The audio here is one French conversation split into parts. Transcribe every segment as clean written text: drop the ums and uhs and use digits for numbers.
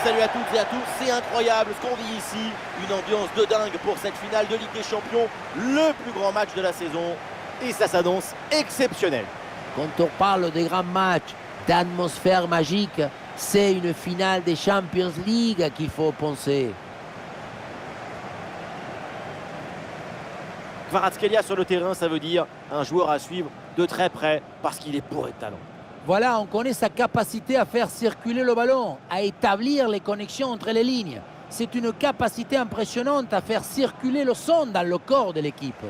Salut à toutes et à tous, c'est incroyable ce qu'on vit ici. Une ambiance de dingue pour cette finale de Ligue des Champions, le plus grand match de la saison. Et ça s'annonce exceptionnel. Quand on parle des grands matchs, d'atmosphère magique, c'est une finale des Champions League qu'il faut penser. Kvaratskhelia sur le terrain, ça veut dire un joueur à suivre de très près parce qu'il est bourré de talent. Voilà, on connaît sa capacité à faire circuler le ballon, à établir les connexions entre les lignes. C'est une capacité impressionnante à faire circuler le son dans le corps de l'équipe.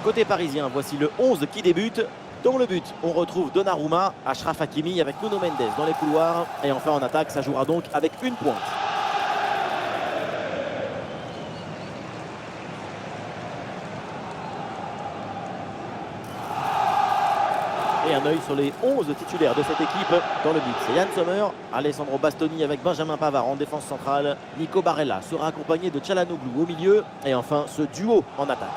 Côté parisien, voici le 11 qui débute. Dans le but, on retrouve Donnarumma, Achraf Hakimi avec Nuno Mendes dans les couloirs. Et enfin en attaque, ça jouera donc avec une pointe. Et un œil sur les 11 titulaires de cette équipe. Dans le but, c'est Yann Sommer, Alessandro Bastoni avec Benjamin Pavard en défense centrale. Nico Barella sera accompagné de Çalhanoğlu au milieu. Et enfin, ce duo en attaque.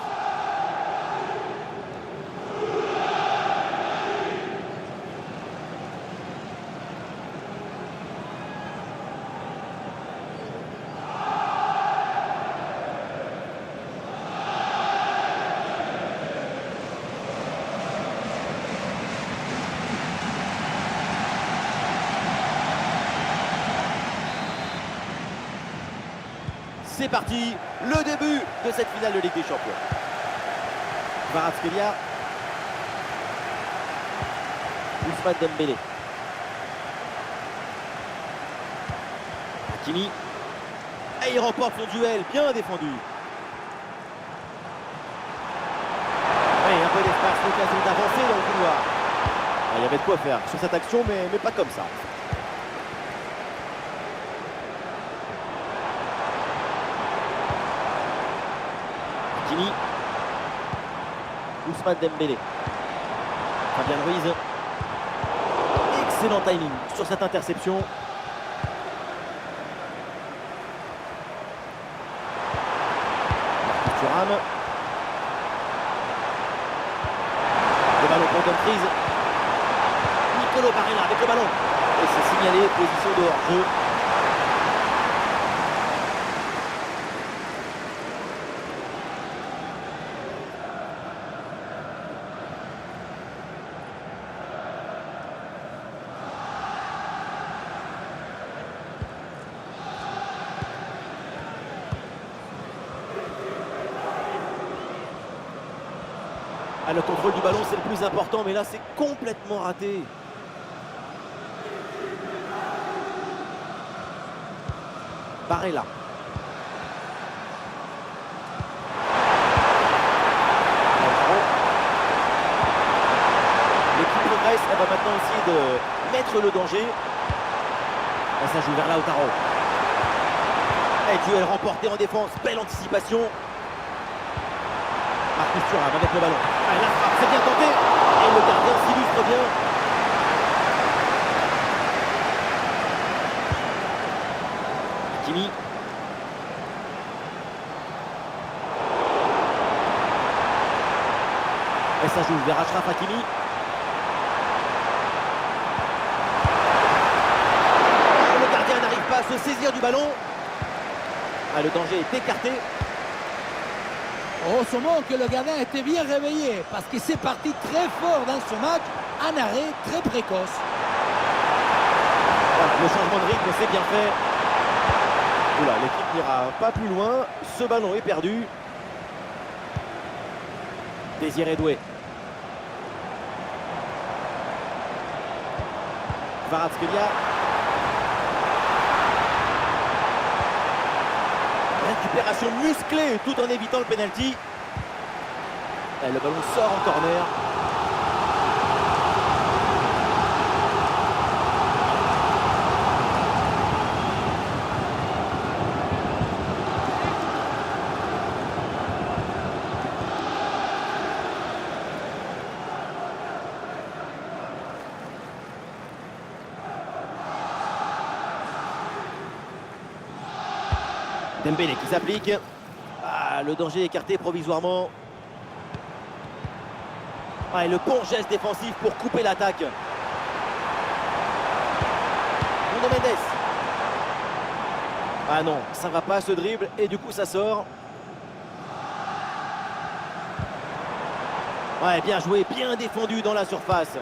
C'est parti, le début de cette finale de Ligue des Champions. Kvaratskhelia, Ousmane Dembélé, Hakimi, et il remporte son duel, bien défendu. Et un peu d'espace, l'occasion d'avancer dans le couloir. Il y avait de quoi faire sur cette action, mais pas comme ça. Hakimi, Ousmane Dembélé, Fabien Ruiz, excellent timing sur cette interception. Thuram, le ballon pour Dumfries, Nicolo Barella avec le ballon, et c'est signalé, position de hors-jeu. Ah, le contrôle du ballon, c'est le plus important, mais là, c'est complètement raté. Barella. L'équipe progresse, elle va maintenant essayer de mettre le danger. Et ça joue vers Lautaro. Et duel remporté en défense, belle anticipation. Marcus Thuram avec le ballon. Ah, la frappe, c'est bien tenté. Et le gardien s'illustre bien. Hakimi. Et ça joue vers Achraf Hakimi. Oh, le gardien n'arrive pas à se saisir du ballon. Ah, le danger est écarté. Heureusement que le gardien était bien réveillé parce qu'il s'est parti très fort dans ce match, un arrêt très précoce. Voilà, le changement de rythme, c'est bien fait. Oula, l'équipe n'ira pas plus loin. Ce ballon est perdu. Désiré Doué. Kvaratskhelia. Récupération musclée tout en évitant le penalty. Et le ballon sort en corner. Dembélé qui s'applique. Ah, le danger écarté provisoirement. Ah, et le bon geste défensif pour couper l'attaque. Nuno Mendes. Ah non, ça va pas ce dribble et du coup ça sort. Ouais, bien joué, bien défendu dans la surface.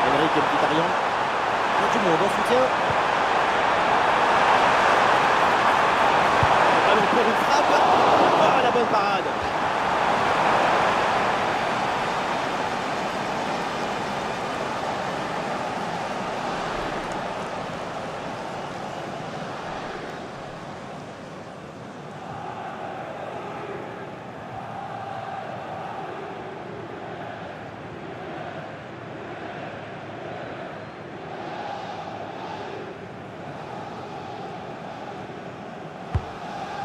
Henrique Mkhitaryan. Du monde en soutien. Le ballon pour une frappe. Oh, la bonne parade.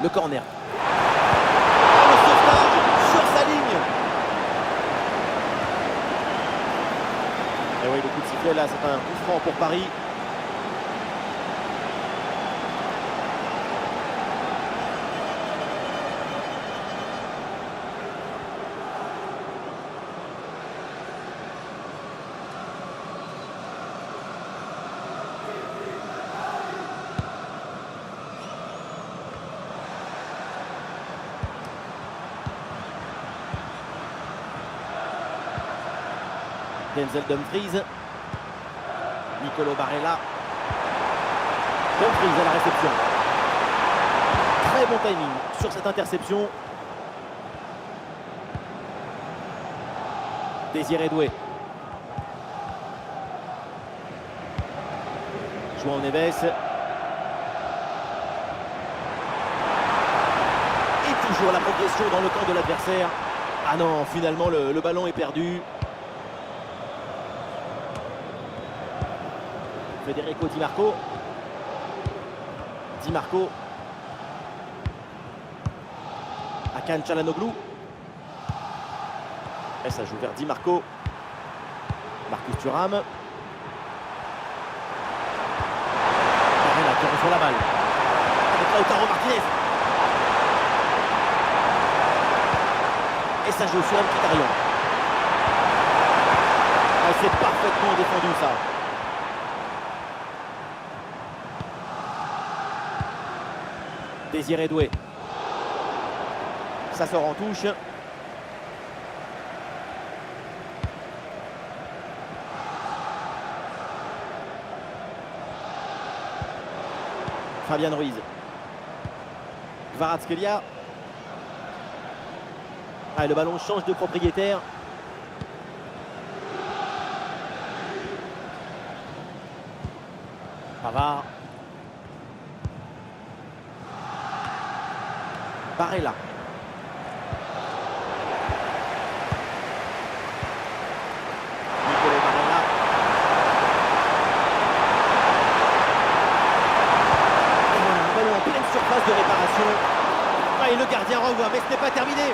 Le corner. Oh, le sauvetage sur sa ligne. Et oui, le coup de sifflet là, c'est un coup franc pour Paris. Denzel Dumfries. Nicolo Barella. Dumfries à la réception. Très bon timing sur cette interception. Désiré Doué. João Neves. Et toujours la progression dans le camp de l'adversaire. Ah non, finalement le ballon est perdu. Federico Di Marco. Di Marco. Hakan Çalhanoğlu. Et ça joue vers Di Marco. Marcus Thuram. Barella qui reçoit la balle. Avec Lautaro Martinez. Et ça joue sur Mkhitaryan. Ah, c'est parfaitement défendu ça. Désiré Doué. Ça sort en touche. Fabian Ruiz. Kvaratskhelia. Ah, le ballon change de propriétaire. Pavard. Barella. Nicolo Barella. Un ballon en pleine surface de réparation. Ah, et le gardien revoit, mais ce n'est pas terminé.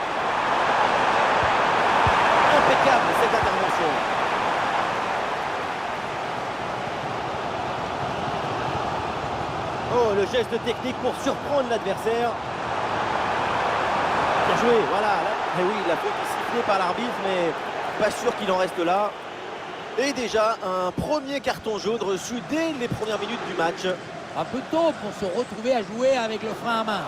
Impeccable cette intervention. Oh, le geste technique pour surprendre l'adversaire. Bien joué, voilà. Et oui, la faute est sifflée par l'arbitre, mais pas sûr qu'il en reste là. Et déjà, un premier carton jaune reçu dès les premières minutes du match. Un peu tôt pour se retrouver à jouer avec le frein à main.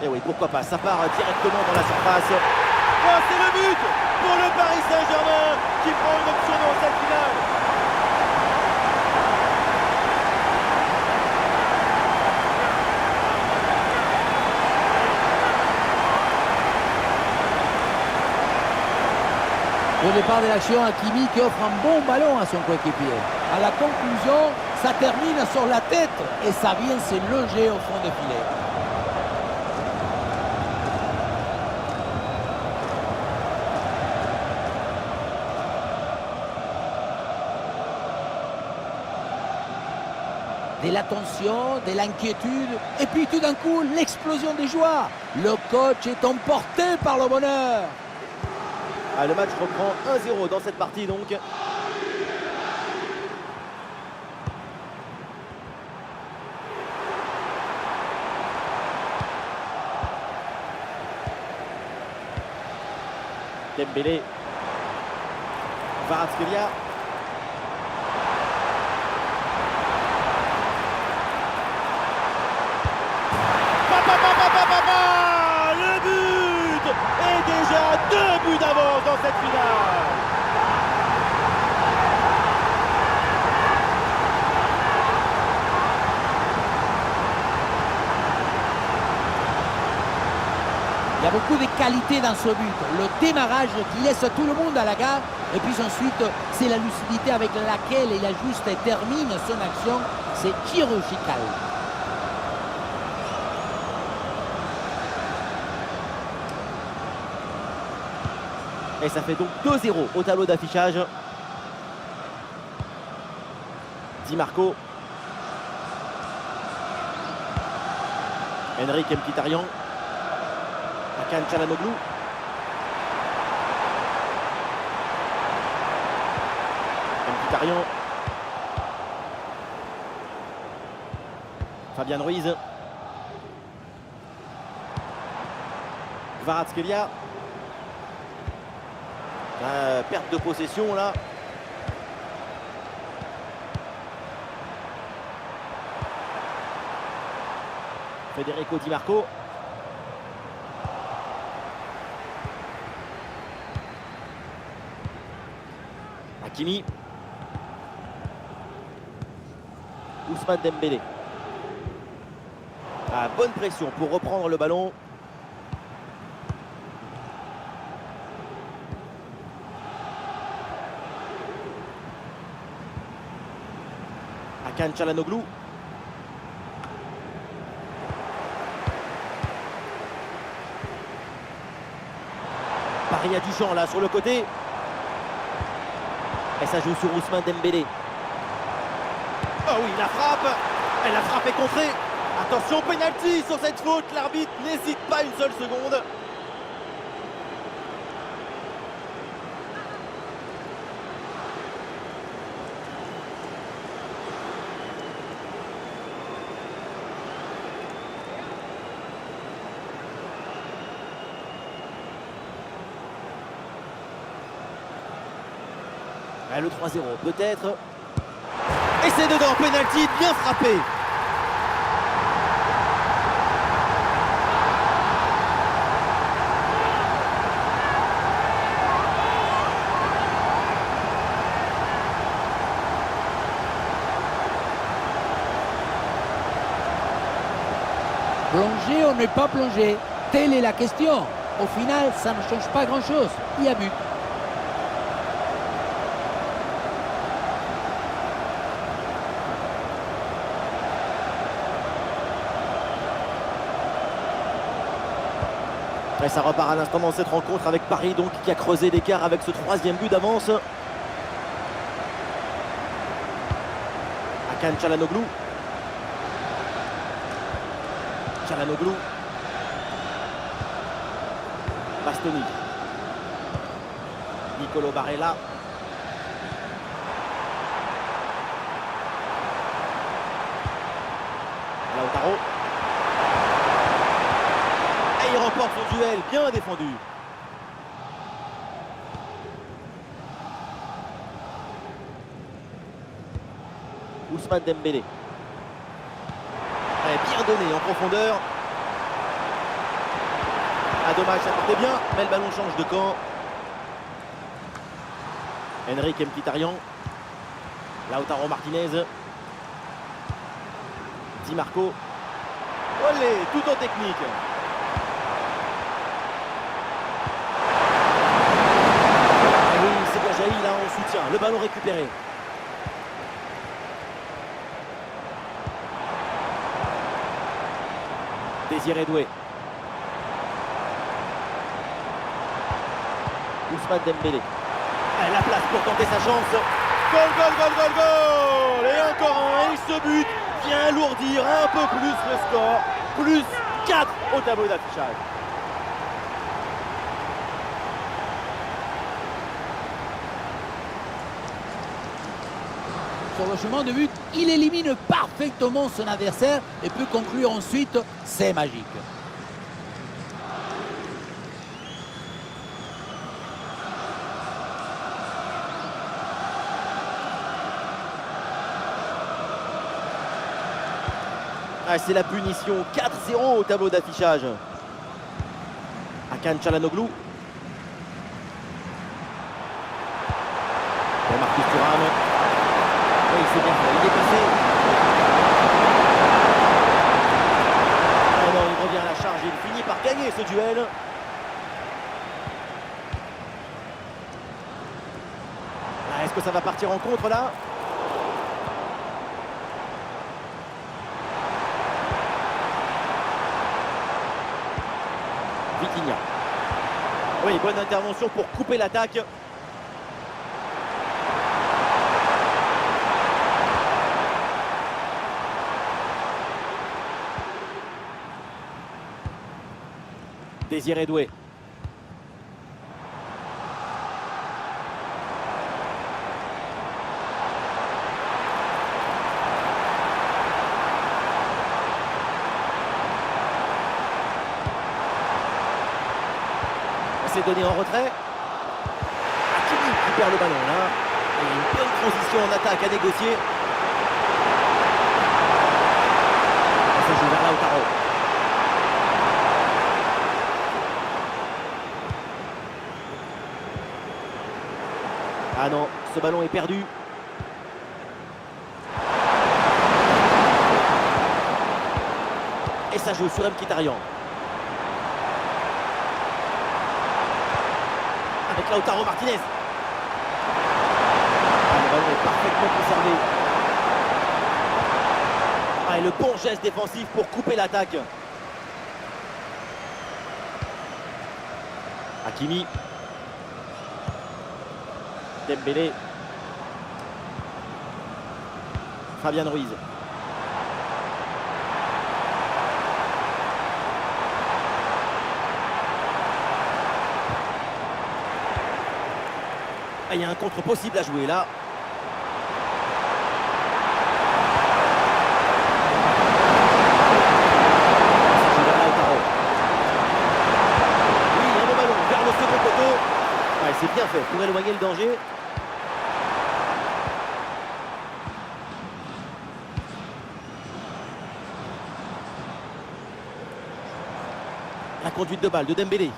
Et oui, pourquoi pas, ça part directement dans la surface. Oh, c'est le but pour le Paris Saint-Germain qui prend une option dans cette finale. Au départ de l'action, Hakimi qui offre un bon ballon à son coéquipier. À la conclusion, ça termine sur la tête et ça vient se loger au fond des filets. De la tension, de l'inquiétude, et puis tout d'un coup, l'explosion des joies. Le coach est emporté par le bonheur. Ah, le match reprend 1-0 dans cette partie donc. Dembélé. Kvaratskhelia. Le but! Et déjà 2 buts d'avance dans cette finale! Il y a beaucoup de qualité dans ce but. Le démarrage qui laisse tout le monde à la gare. Et puis ensuite, c'est la lucidité avec laquelle il ajuste et termine son action. C'est chirurgical. Et ça fait donc 2-0 au tableau d'affichage. Di Marco. Henrik Mkhitaryan. Hakan Çalhanoğlu. Mkhitaryan. Fabian Ruiz. Kvaratskhelia. Perte de possession là. Federico Di Marco. Hakimi. Ousmane Dembélé. Ah, bonne pression pour reprendre le ballon. Hakan Çalhanoğlu. Paris a du champ là sur le côté. Et ça joue sur Ousmane Dembélé. Oh oui, la frappe. Et la frappe est contrée. Attention, penalty sur cette faute. L'arbitre n'hésite pas une seule seconde. Le 3-0 peut-être. Et c'est dedans, penalty bien frappé. Plonger ou ne pas plonger? Telle est la question. Au final, ça ne change pas grand-chose. Il y a but. Et ça repart à l'instant dans cette rencontre avec Paris donc qui a creusé l'écart avec ce 3e but d'avance. Hakan Çalhanoğlu. Çalhanoğlu. Bastoni. Nicolo Barella. Lautaro. Et il remporte son duel, bien défendu. Ousmane Dembélé. Bien donné en profondeur. Ah dommage, ça partait bien, mais le ballon change de camp. Henrik Mkhitaryan. Lautaro Martinez. Di Marco. Olé, tout en technique. Et oui, c'est bien jailli là en soutien. Le ballon récupéré. Désiré Doué. Ousmane Dembélé. La place pour tenter sa chance. Goal, goal, goal, goal, goal. Et encore un. Et ce but vient alourdir un peu plus le score. Plus 4 au tableau d'affichage. Sur le chemin de but, il élimine parfaitement son adversaire et peut conclure ensuite. C'est magique. Ah, c'est la punition. 4-0 au tableau d'affichage. Hakan Çalhanoğlu. Et Marcus Thuram. Oui, c'est bien fait. Il est passé. Ah non, il revient à la charge. Il finit par gagner ce duel. Ah, est-ce que ça va partir en contre là? Vitinha. Oui, bonne intervention pour couper l'attaque. Désiré Doué. C'est donné en retrait. Hakimi qui perd le ballon là. Et une bonne transition en attaque à négocier. Ça joue vers Lautaro. Ah non, ce ballon est perdu. Et ça joue sur Mkhitaryan. Avec Lautaro Martinez. Ah, le ballon est parfaitement conservé. Ah, et le bon geste défensif pour couper l'attaque. Hakimi. Dembélé. Fabian Ruiz. Ah, il y a un contre possible à jouer là. Oui, un bon ballon vers le second poteau. Ouais, c'est bien fait pour éloigner le danger. La conduite de balle de Dembélé.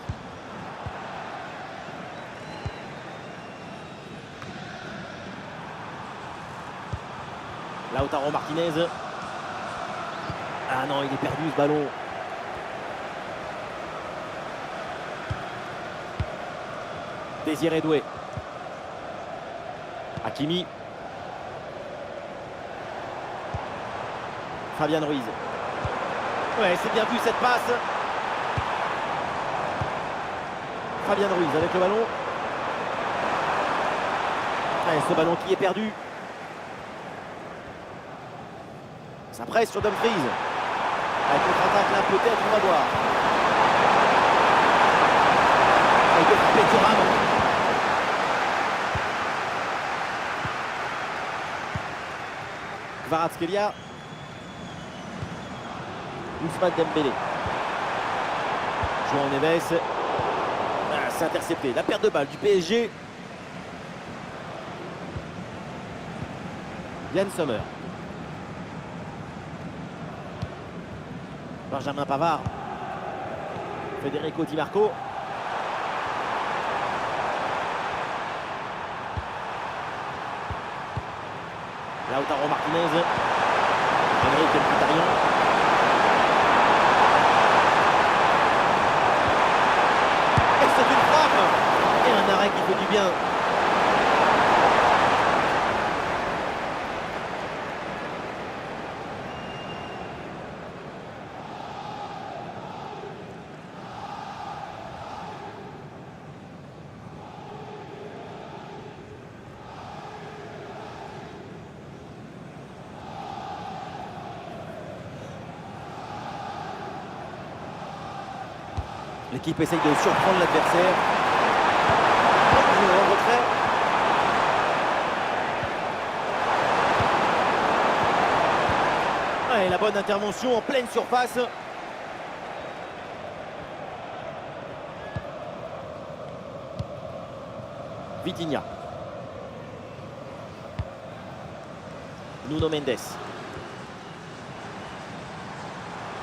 Lautaro Martinez. Ah non, il est perdu ce ballon. Désiré Doué. Hakimi. Fabian Ruiz. Ouais, c'est bien vu cette passe. Fabian Ruiz avec le ballon. Ouais, ce ballon qui est perdu. Ça presse sur Dumfries. Avec contre-attaque là, peut-être, on va voir. Il peut frapper Thuram. Kvaratskhelia. Ousmane Dembélé. João Neves. Ah, c'est intercepté. La perte de balle du PSG. Yann Sommer. Benjamin Pavard. Federico Di Marco. Lautaro Martinez. Enrique Mkhitaryan. Et c'est une frappe. Et un arrêt qui fait du bien. L'équipe essaye de surprendre l'adversaire. En retrait. Et la bonne intervention en pleine surface. Vitinha. Nuno Mendes.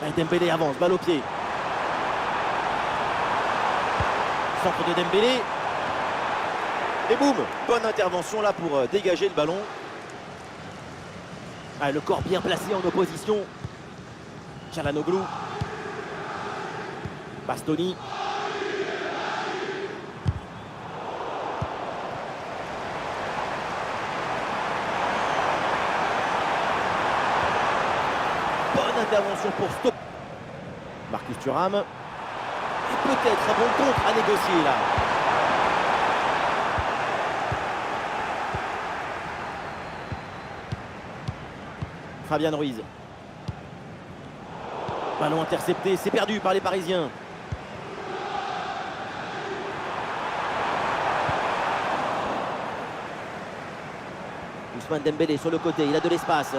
Et Dembélé avance, balle au pied. Centre de Dembélé. Et boum, bonne intervention là pour dégager le ballon. Ah, le corps bien placé en opposition. Çalhanoğlu. Bastoni. Bonne intervention pour stop. Marcus Thuram. Et peut-être un bon contre à négocier là. Fabian Ruiz. Ballon intercepté, c'est perdu par les Parisiens. Ousmane Dembélé sur le côté, il a de l'espace.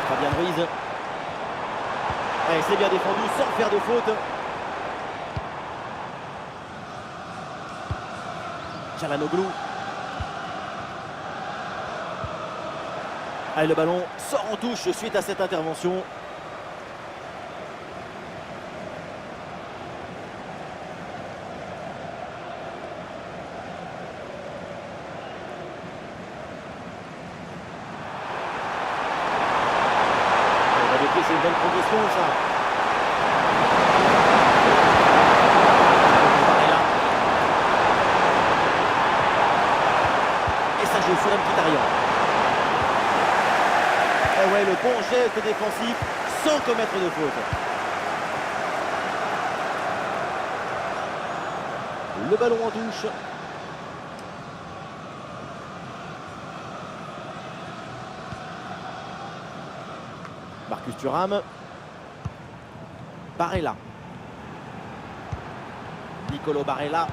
Fabian Ruiz. C'est bien défendu sans faire de faute. Çalhanoğlu. Allez, le ballon sort en touche suite à cette intervention. C'est une bonne progression ça. Et ça joue sur Mkhitaryan. Et ouais, le bon geste défensif sans commettre de faute. Le ballon en touche. Marcus Thuram. Barella. Nicolo Barella.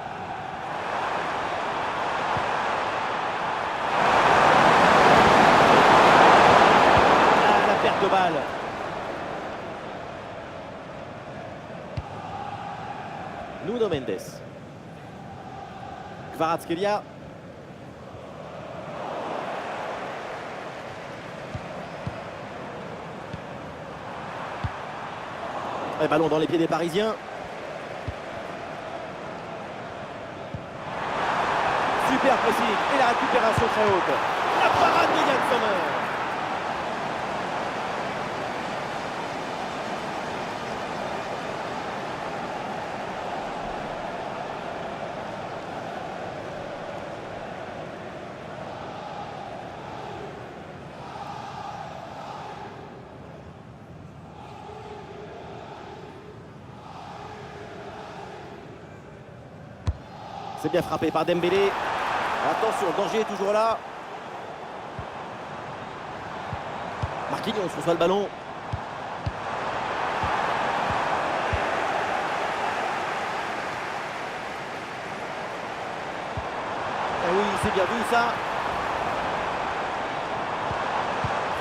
La perte de balle. Nuno Mendes. Kvaratskhelia. Et ballon dans les pieds des Parisiens. Super pressing et la récupération très haute. La parade de Yann Sommer. C'est bien frappé par Dembélé. Attention, danger est toujours là. Marquinhos reçoit le ballon. Et oui, c'est bien vu ça.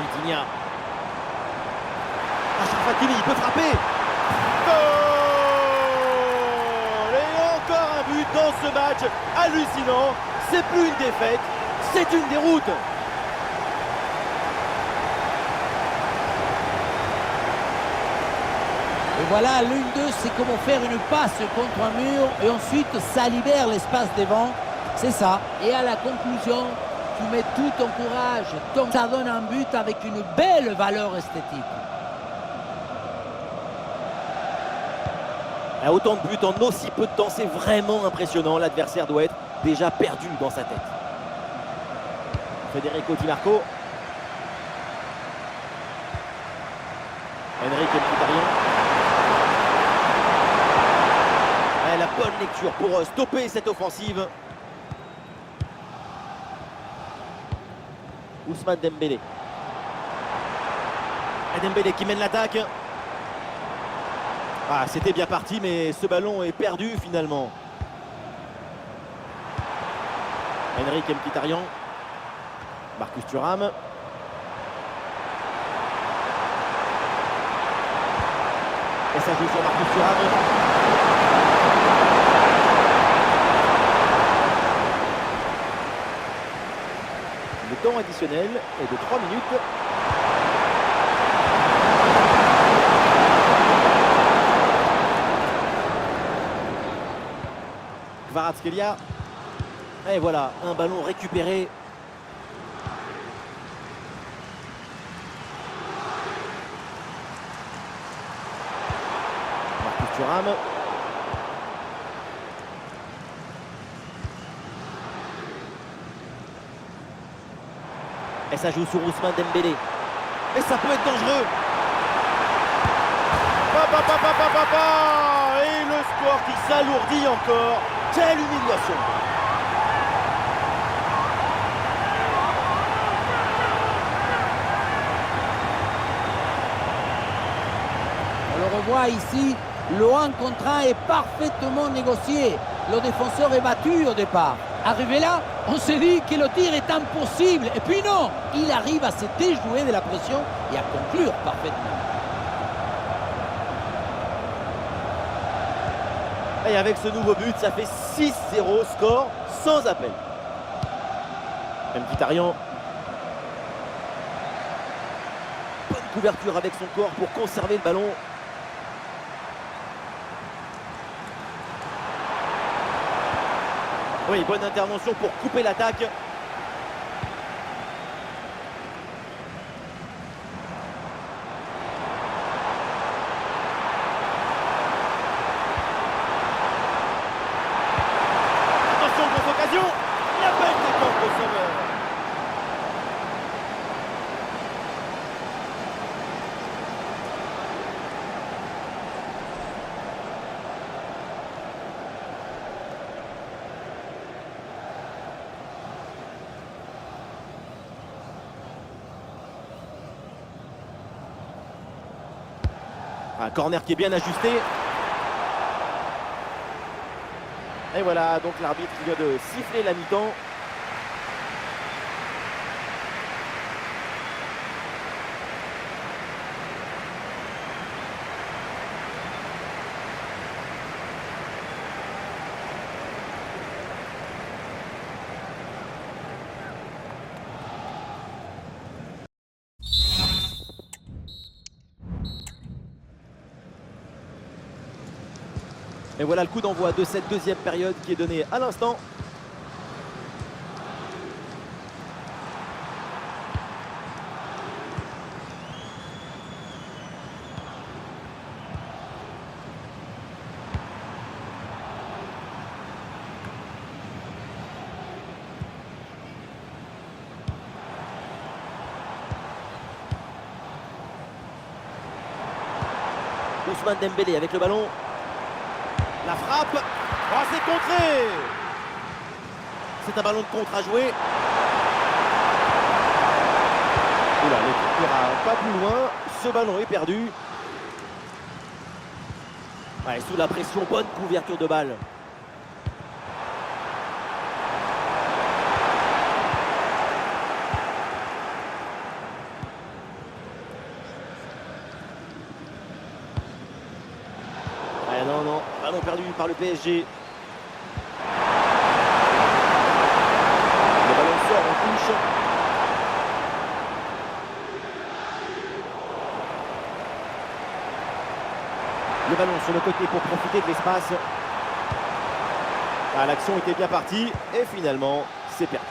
Vitinha. Achraf Hakimi, il peut frapper. Dans ce match hallucinant, c'est plus une défaite, c'est une déroute. voilà, l'une d'eux, c'est comment faire une passe contre un mur et ensuite ça libère l'espace devant. C'est ça. Et à la conclusion, tu mets tout ton courage. Donc ça donne un but avec une belle valeur esthétique. Autant de buts en aussi peu de temps, c'est vraiment impressionnant. L'adversaire doit être déjà perdu dans sa tête. Federico Di Marco. Enrique Mkhitaryan. La bonne lecture pour stopper cette offensive. Ousmane Dembélé. Et Dembélé qui mène l'attaque. Ah, c'était bien parti, mais ce ballon est perdu finalement. Enrique Mkhitaryan. Marcus Thuram. Et ça joue sur Marcus Thuram. Le temps additionnel est de 3 minutes. Kvaratskhelia. Et voilà, un ballon récupéré. Marcus Thuram. Et ça joue sur Ousmane Dembélé. Et ça peut être dangereux. Et le score qui s'alourdit encore. Quelle humiliation. On le revoit ici, le 1 contre 1 est parfaitement négocié. Le défenseur est battu au départ. Arrivé là, on s'est dit que le tir est impossible. Et puis non, il arrive à se déjouer de la pression et à conclure parfaitement. Et avec ce nouveau but, ça fait 6-0, score sans appel. Mkhitaryan. Bonne couverture avec son corps pour conserver le ballon. Oui, bonne intervention pour couper l'attaque. Attention, grosse occasion. La belle détente de Sommer. Un corner qui est bien ajusté. Et voilà, donc l'arbitre qui vient de siffler la mi-temps. Et voilà le coup d'envoi de cette deuxième période qui est donné à l'instant. Ousmane Dembélé avec le ballon. La frappe, oh, c'est contré. C'est un ballon de contre à jouer. Oula, l'équipe n'ira pas plus loin. Ce ballon est perdu. Ouais, sous la pression, bonne couverture de balle. Non, ballon perdu par le PSG. Le ballon sort en touche. ballon sur le côté pour profiter de l'espace. Ah, l'action était bien partie et finalement, c'est perdu.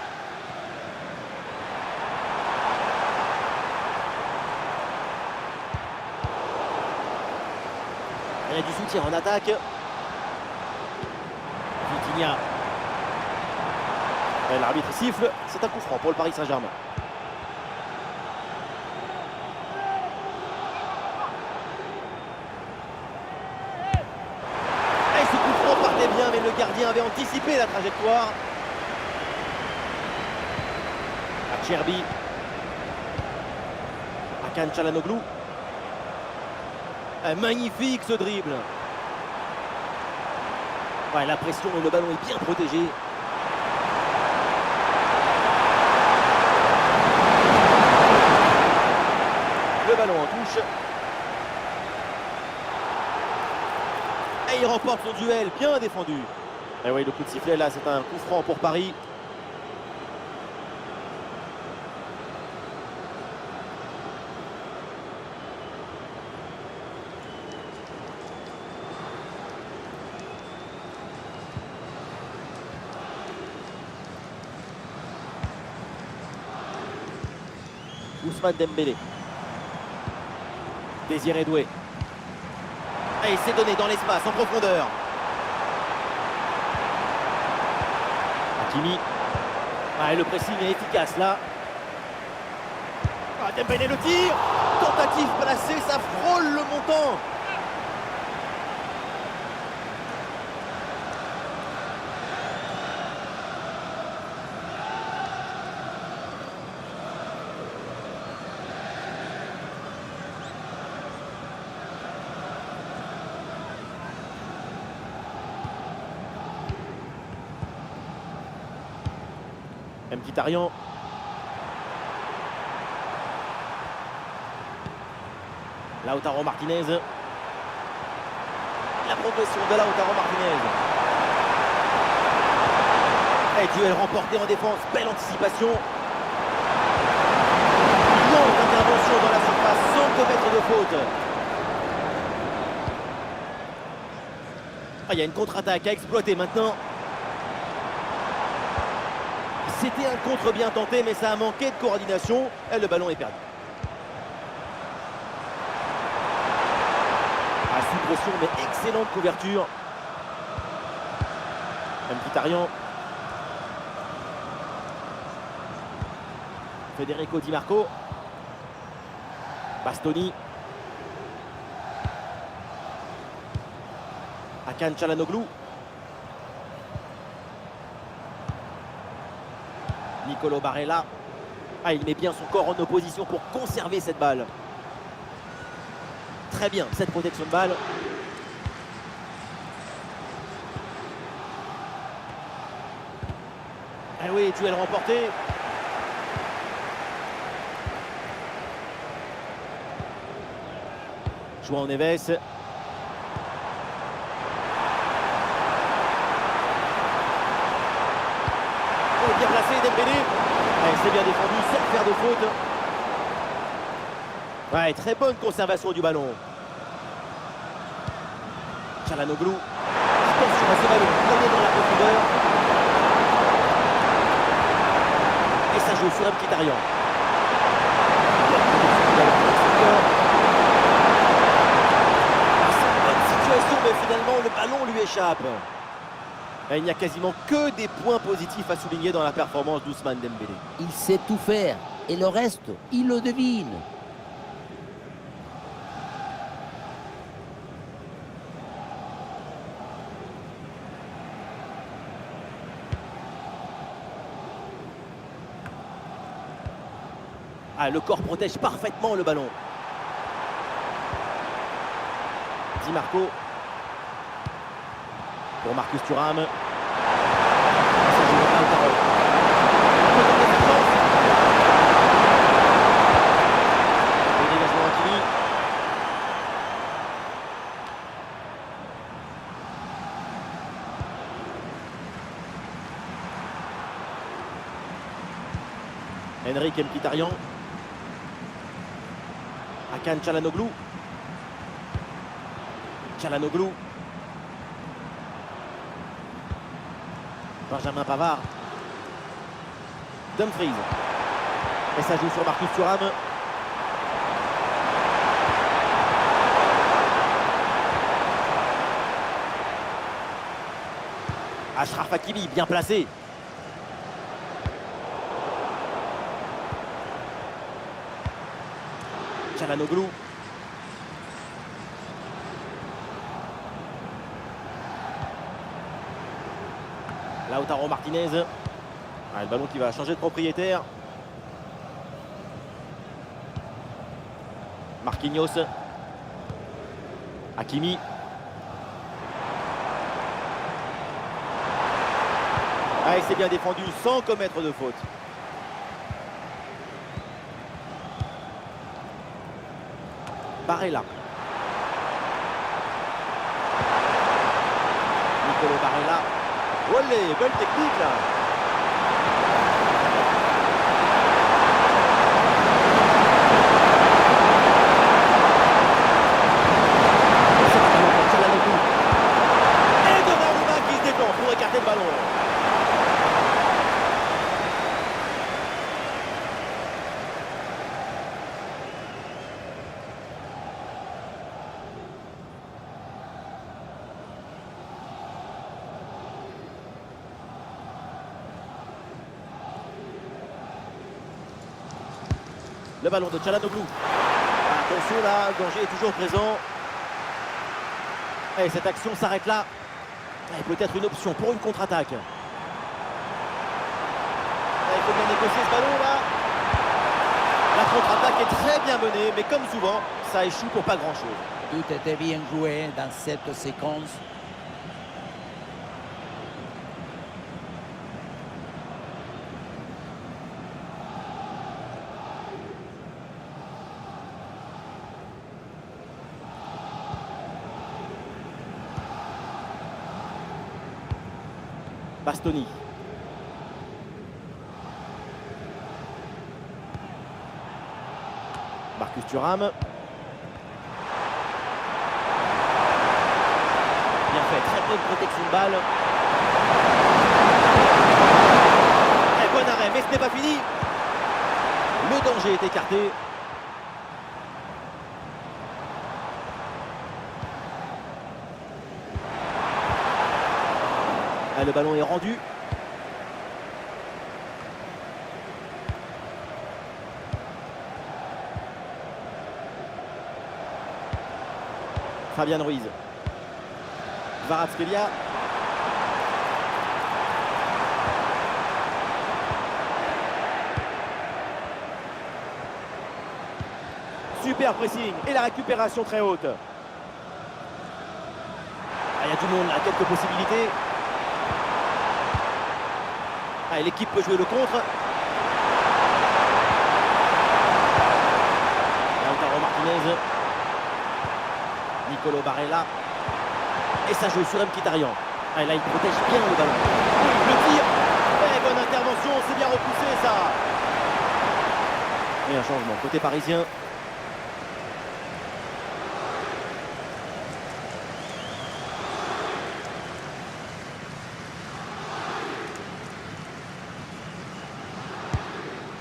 Il y a du soutien en attaque. Vitinha. L'arbitre siffle, c'est un coup franc pour le Paris Saint-Germain. Et ce coup franc partait bien, mais le gardien avait anticipé la trajectoire. Acerbi. Hakan Çalhanoğlu. Magnifique ce dribble. Ouais, la pression, le ballon est bien protégé. Le ballon en touche. Et il remporte son duel, bien défendu. Et oui, le coup de sifflet là, c'est un coup franc pour Paris. Ousmane Dembélé. Désiré Doué. Et il s'est donné dans l'espace, en profondeur. Hakimi. Ah, et le pressing est efficace là. Ah, Dembélé le tir. Tentative placée, ça frôle le montant. Mkhitaryan. Lautaro Martinez. La progression de Lautaro Martinez. Et duel remporté en défense. Belle anticipation. Longue intervention dans la surface sans commettre de faute. Ah, il y a une contre-attaque à exploiter maintenant. C'était un contre bien tenté, mais ça a manqué de coordination et le ballon est perdu. Ah, sous pression, mais excellente couverture. Mkhitaryan. Federico Di Marco. Bastoni. Hakan Çalhanoğlu. Nicolo Barella. Ah, il met bien son corps en opposition pour conserver cette balle. Très bien, cette protection de balle. Ah oui, duel remporté. João Neves. Bien placé Dembélé. C'est bien défendu sans faire de faute. Ouais, très bonne conservation du ballon. Çalhanoğlu. Attention à ce ballon, prenez dans la profondeur. Et ça joue sur Mkhitaryan. C'est une bonne situation, mais finalement le ballon lui échappe. Et il n'y a quasiment que des points positifs à souligner dans la performance d'Ousmane Dembélé. Il sait tout faire et le reste, il le devine. Ah, le corps protège parfaitement le ballon. Di Marco. Pour Marcus Thuram. Le dégagement Hakimi. Henrik Mkhitaryan. Hakan Çalhanoğlu. Çalhanoğlu. Benjamin Pavard. Dumfries. Et ça joue sur Marcus Thuram. Achraf Hakimi, bien placé. Çalhanoğlu. Lautaro Martinez. Ah, le ballon qui va changer de propriétaire. Marquinhos. Hakimi. Ah, il s'est bien défendu sans commettre de faute. Barella. Nicolo Barella. Olé, belle technique là. Et Donnarumma qui se détend pour écarter le ballon. Le ballon de Çalhanoğlu. Attention là, le danger est toujours présent. Et cette action s'arrête là. Et peut-être une option pour une contre-attaque. Il faut bien négocier ce ballon là. La contre-attaque est très bien menée, mais comme souvent, ça échoue pour pas grand-chose. Tout était bien joué dans cette séquence. Bastoni. Marcus Thuram. Bien fait, très bonne protection de balle. Très bon arrêt, mais ce n'est pas fini. Le danger est écarté. Ah, le ballon est rendu. Fabian Ruiz. Kvaratskhelia. Super pressing et la récupération très haute. Ah, il y a du monde, là, quelques possibilités. Ah, l'équipe peut jouer le contre. Lautaro Martinez. Nicolo Barella. Et ça joue sur Mkhitaryan. Ah, là, il protège bien le ballon. Le tir. Et bonne intervention, c'est bien repoussé ça. Et un changement côté parisien.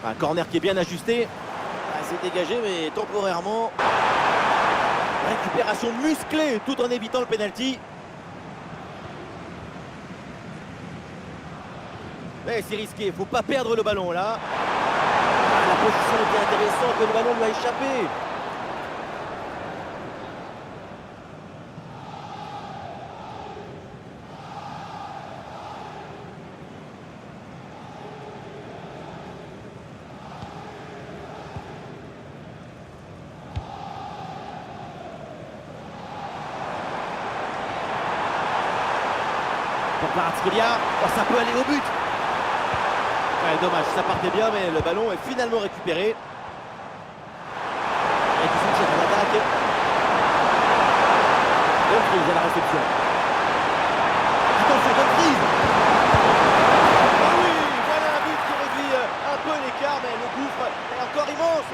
Un corner qui est bien ajusté. Ah, c'est dégagé, mais temporairement. Récupération musclée tout en évitant le pénalty. Mais c'est risqué, il ne faut pas perdre le ballon là. Ah, la position était intéressante, mais le ballon lui a échappé. Pour Kvaratskhelia, oh, ça peut aller au but. Ouais, dommage, ça partait bien, mais le ballon est finalement récupéré. Et qui s'enchaîne en attaque. Dumfries à la réception. Attention, Dumfries. Ah oui, voilà un but qui réduit un peu l'écart, mais le gouffre est encore immense.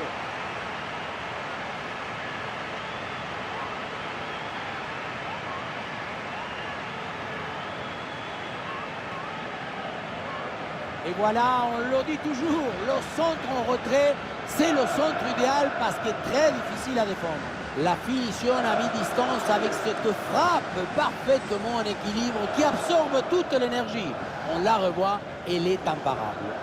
Et voilà, on le dit toujours, le centre en retrait, c'est le centre idéal parce qu'il est très difficile à défendre. La finition à mi-distance avec cette frappe parfaitement en équilibre qui absorbe toute l'énergie. On la revoit, elle est imparable.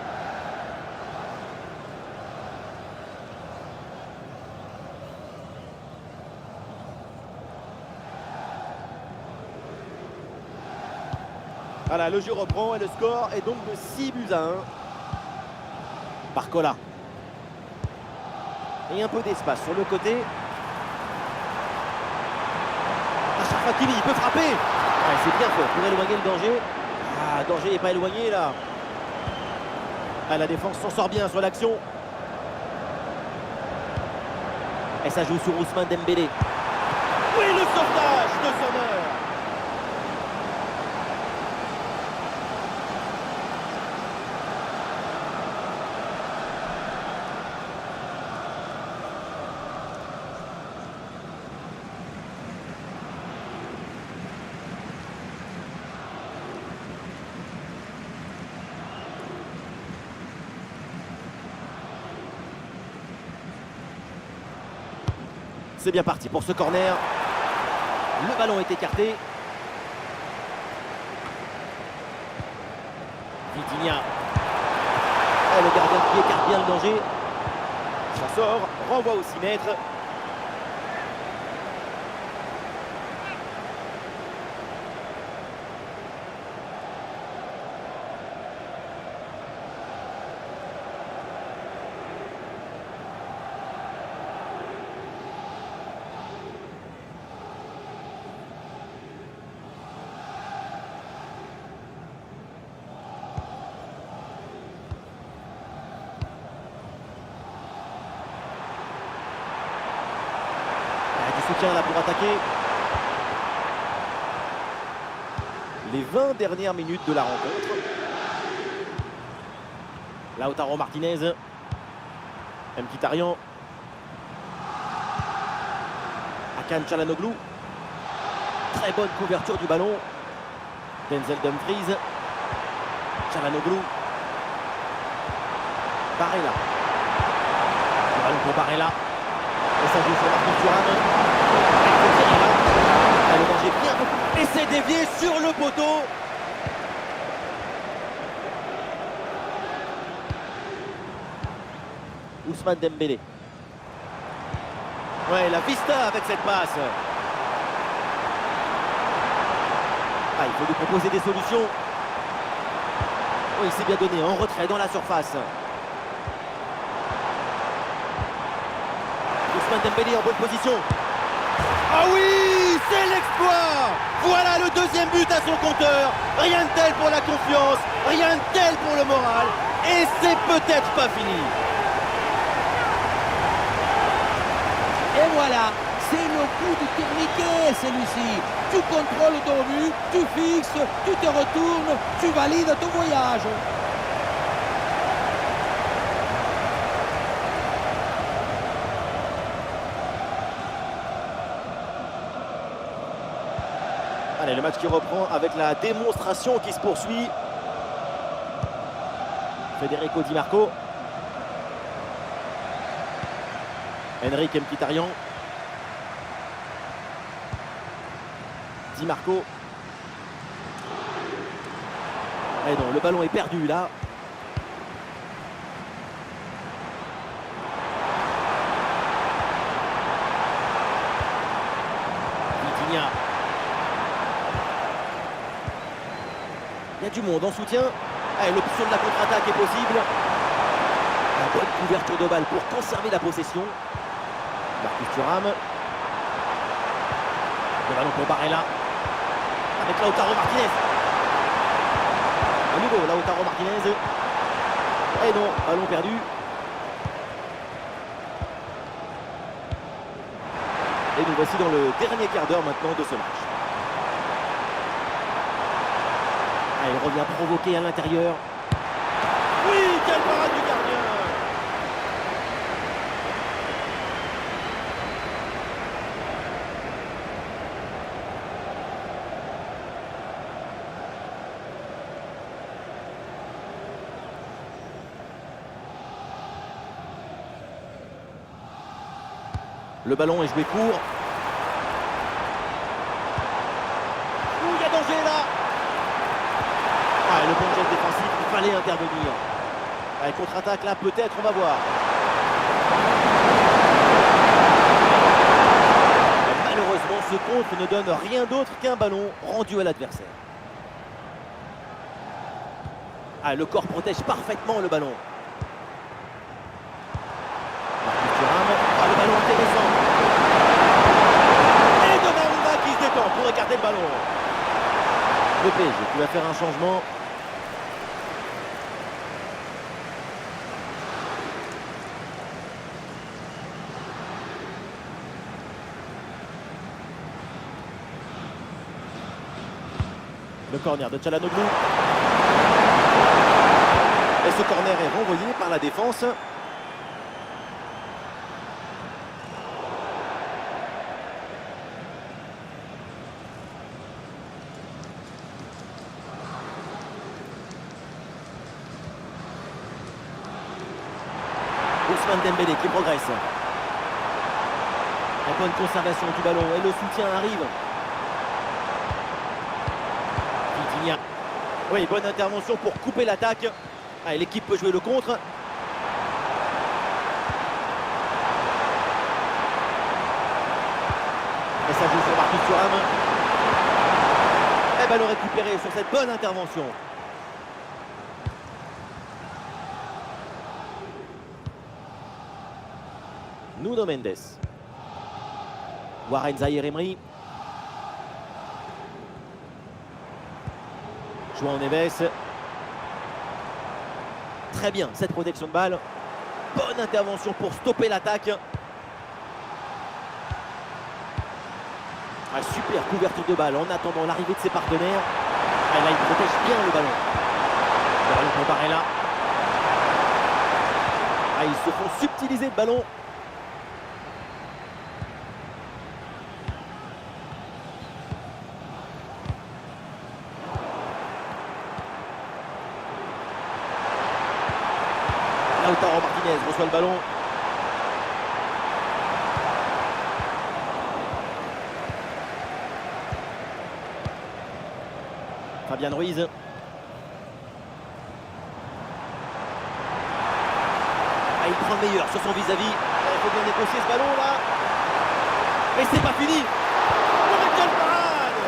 Voilà, le jeu reprend et le score est donc de 6-1. Barcola. Et un peu d'espace sur le côté. Achraf Hakimi, il peut frapper. Ouais, c'est bien fait pour éloigner le danger. Ah, danger n'est pas éloigné là. Ah, la défense s'en sort bien sur l'action. Et ça joue sur Ousmane Dembélé. Oui, le sauvetage de Sommer. C'est bien parti pour ce corner. Le ballon est écarté. Vitinha. Et le gardien qui écarte bien le danger. Ça sort, renvoie au 6 mètres. Soutien là pour attaquer. Les 20 dernières minutes de la rencontre. Lautaro Martinez. Mkhitaryan. Hakan Çalhanoğlu. Très bonne couverture du ballon. Denzel Dumfries. Çalhanoğlu. Barella. Le ballon pour Barella. Et ça joue sur Marcus Thuram. Le danger bien. Et c'est dévié sur le poteau. Ousmane Dembélé. Ouais, la vista avec cette passe. Ah, il faut lui proposer des solutions. Oh, il s'est bien donné en retrait dans la surface. Ousmane Dembélé en bonne position. Ah oui, c'est l'exploit. Voilà le deuxième but à son compteur. Rien de tel pour la confiance, rien de tel pour le moral. Et c'est peut-être pas fini. Et voilà, c'est le coup du tourniquet celui-ci. Tu contrôles ton but, tu fixes, tu te retournes, tu valides ton voyage. Allez, le match qui reprend avec la démonstration qui se poursuit. Federico Di Marco. Henrik Mkhitaryan. Di Marco. Et non, le ballon est perdu là. Vitinha. Il y a du monde en soutien. Allez, l'option de la contre-attaque est possible. La bonne couverture de balle pour conserver la possession. Marcus Thuram. Le ballon pour Barella. Avec Lautaro Martinez. À nouveau, Lautaro Martinez. Et non, ballon perdu. Et nous voici dans le dernier quart d'heure maintenant de ce match. Ah, il revient provoquer à l'intérieur. Oui, quelle parade du gardien! Le ballon est joué court. Ouh, il y a danger là. Ah, le bon geste défensif, il fallait intervenir. Allez, contre-attaque là, peut-être, on va voir. Malheureusement, ce contre ne donne rien d'autre qu'un ballon rendu à l'adversaire. Ah, le corps protège parfaitement le ballon. Marcus Thuram. Ah, le ballon intéressant. Et Donnarumma qui se détend pour écarter le ballon. Le PSG qui va faire un changement. Le corner de Çalhanoğlu. Et ce corner est renvoyé par la défense. Ousmane Dembélé qui progresse. La bonne conservation du ballon et le soutien arrive. Vitinha. Oui, bonne intervention pour couper l'attaque. Ah, l'équipe peut jouer le contre. Et ça joue sur Marcus Thuram. Et ballon récupéré sur cette bonne intervention. Nuno Mendes. Warren Zaïre-Emery. João Neves. Très bien cette protection de balle. Bonne intervention pour stopper l'attaque. Ah, super couverture de balle en attendant l'arrivée de ses partenaires. Ah, là, il protège bien le ballon. Le ballon pour Barella. Ah, ils se font subtiliser le ballon. Lautaro Martinez reçoit le ballon. Fabian Ruiz. Ah, il prend le meilleur sur son vis-à-vis. Il faut bien négocier ce ballon là. Mais c'est pas fini. Oh, mais quelle parade!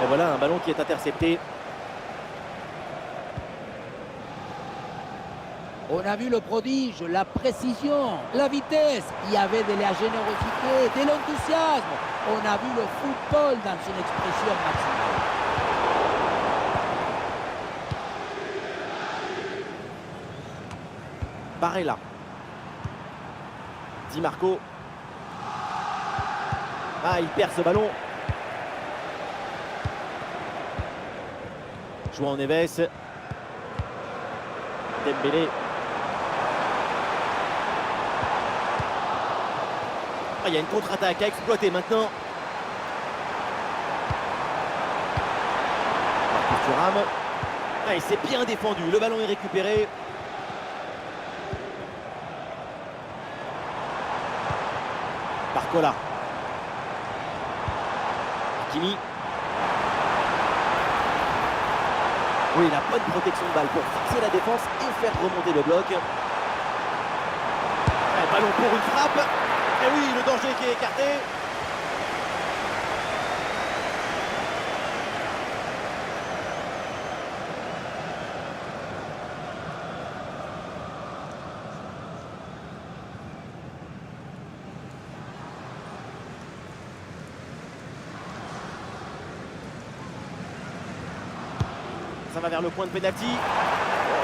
Et voilà un ballon qui est intercepté. On a vu le prodige, la précision, la vitesse. Il y avait de la générosité, de l'enthousiasme. On a vu le football dans son expression maximale. Barella. Di Marco. Ah, il perd ce ballon. João Neves. Dembélé. Ah, il y a une contre-attaque à exploiter maintenant. Marcus Thuram. Ah, il s'est bien défendu. Le ballon est récupéré. Barcola. Hakimi. Oui, la bonne protection de balle pour fixer la défense et faire remonter le bloc. Un ballon pour une frappe. Et oui, le danger qui est écarté. Ça va vers le point de pénalty.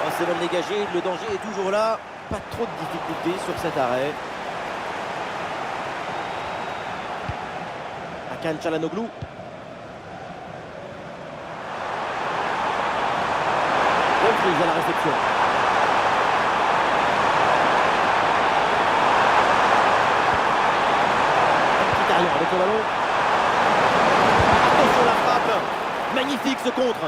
Oh, c'est mal dégagé, le danger est toujours là. Pas trop de difficultés sur cet arrêt. Hakan Çalhanoğlu. Dumfries à la réception. Mkhitaryan avec le ballon. Attention la frappe. Magnifique ce contre.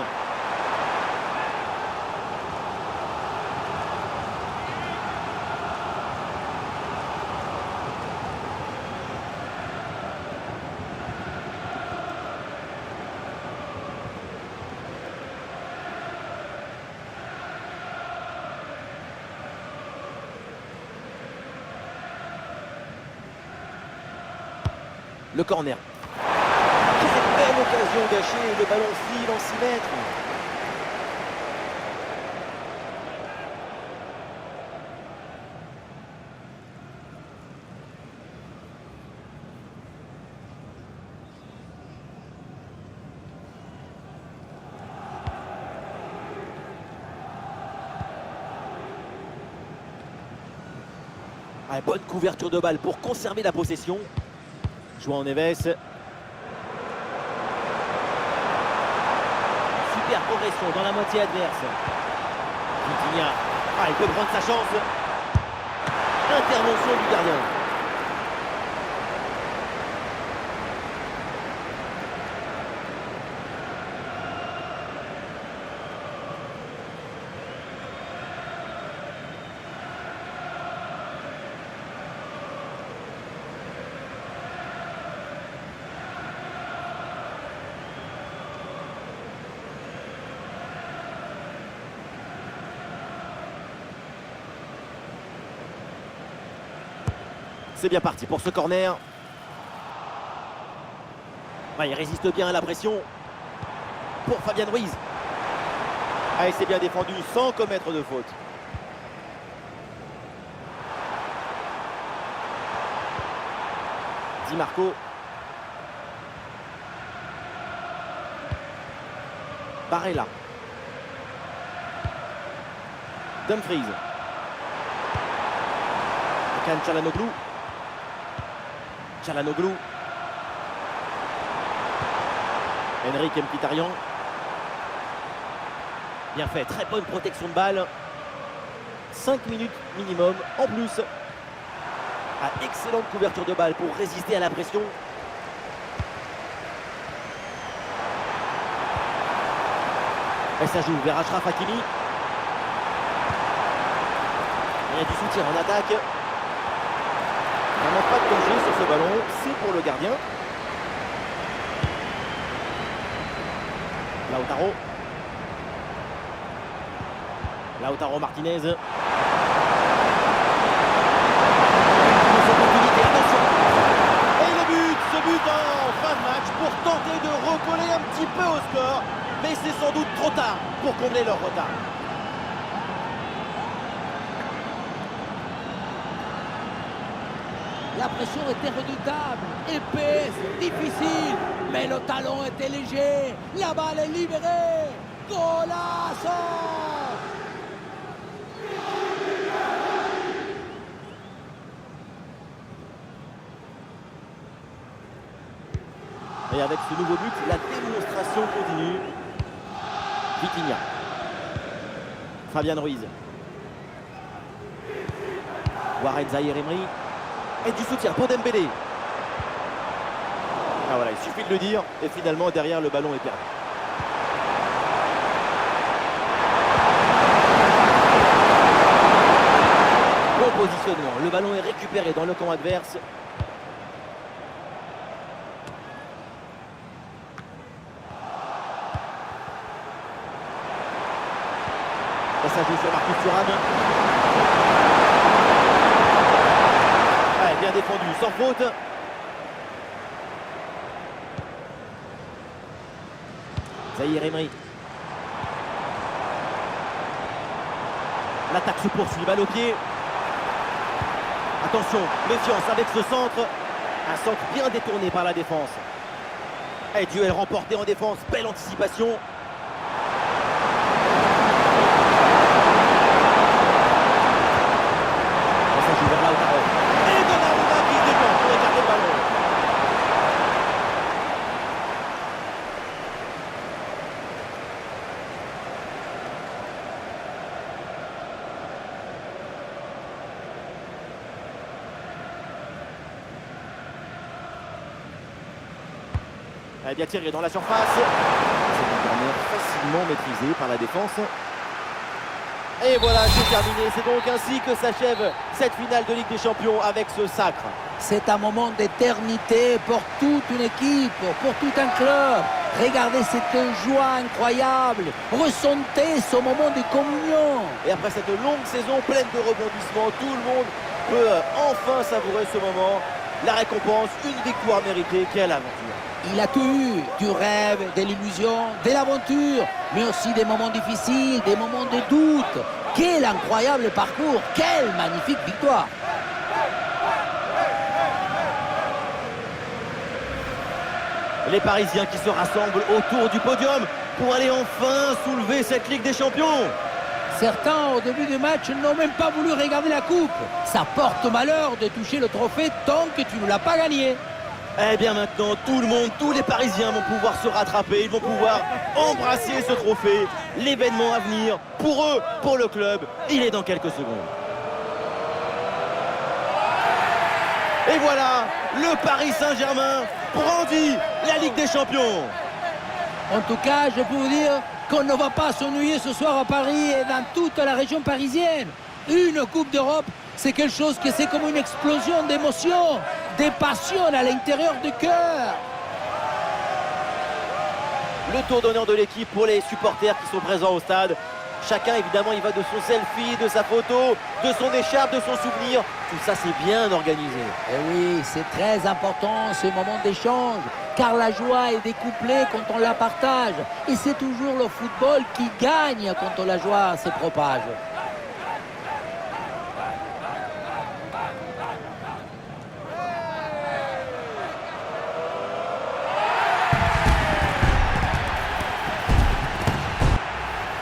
Le corner. Quelle belle occasion gâchée, le ballon file en 6 mètres. Ah, bonne couverture de balle pour conserver la possession. João Neves. Super progression dans la moitié adverse. Vitinha. Ah, il peut prendre sa chance. Intervention du gardien. C'est bien parti pour ce corner. Ouais, il résiste bien à la pression. Pour Fabian Ruiz. Ah, et c'est bien défendu sans commettre de faute. Di Marco. Barella. Dumfries. Hakan Çalhanoğlu. Çalhanoğlu. Henrique Mkhitaryan. Bien fait, très bonne protection de balle. 5 minutes minimum en plus. Ah, excellente couverture de balle pour résister à la pression. Et ça joue vers Achraf Hakimi. Il y a du soutien en attaque. Vraiment pas de danger sur ce ballon, c'est pour le gardien. Lautaro Martinez. Et le but, ce but en fin de match pour tenter de recoller un petit peu au score. Mais c'est sans doute trop tard pour combler leur retard. La pression était redoutable, épaisse, difficile, mais le talon était léger. La balle est libérée. Golazo! Et avec ce nouveau but, la démonstration continue. Vitinha. Fabian Ruiz. Warren Zaïre-Emery. Et du soutien pour Dembélé. Ah voilà, il suffit de le dire. Et finalement, derrière, le ballon est perdu. Bon positionnement. Le ballon est récupéré dans le camp adverse. Et ça joue sur Marcus Thuram. Bien défendu, sans faute. Zaïre-Emery. L'attaque se poursuit, balle au pied. Attention, méfiance avec ce centre. Un centre bien détourné par la défense. Et duel remporté en défense, belle anticipation. Et ça joue vers Lautaro. Elle est bien tirée dans la surface. C'est un corner facilement maîtrisé par la défense. Et voilà, c'est terminé. C'est donc ainsi que s'achève cette finale de Ligue des Champions avec ce sacre. C'est un moment d'éternité pour toute une équipe, pour tout un club. Regardez cette joie incroyable. Ressentez ce moment de communion. Et après cette longue saison pleine de rebondissements, tout le monde peut enfin savourer ce moment. la récompense, une victoire méritée. Quelle aventure! Il a tout eu, du rêve, de l'illusion, de l'aventure, mais aussi des moments difficiles, des moments de doute. Quel incroyable parcours, quelle magnifique victoire! Les Parisiens qui se rassemblent autour du podium pour aller enfin soulever cette Ligue des Champions. Certains, au début du match, n'ont même pas voulu regarder la coupe. Ça porte malheur de toucher le trophée tant que tu ne l'as pas gagné. Eh bien maintenant, tout le monde, tous les Parisiens vont pouvoir se rattraper, ils vont pouvoir embrasser ce trophée. L'événement à venir, pour eux, pour le club, il est dans quelques secondes. Et voilà, le Paris Saint-Germain brandit la Ligue des Champions. En tout cas, je peux vous dire qu'on ne va pas s'ennuyer ce soir à Paris et dans toute la région parisienne. Une Coupe d'Europe, c'est quelque chose que c'est comme une explosion d'émotions, des passions à l'intérieur du cœur. Le tour d'honneur de l'équipe pour les supporters qui sont présents au stade. Chacun, évidemment, il va de son selfie, de sa photo, de son écharpe, de son souvenir. Tout ça, c'est bien organisé. Et oui, c'est très important ce moment d'échange, car la joie est décuplée quand on la partage. Et c'est toujours le football qui gagne quand la joie se propage.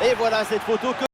Et voilà cette photo que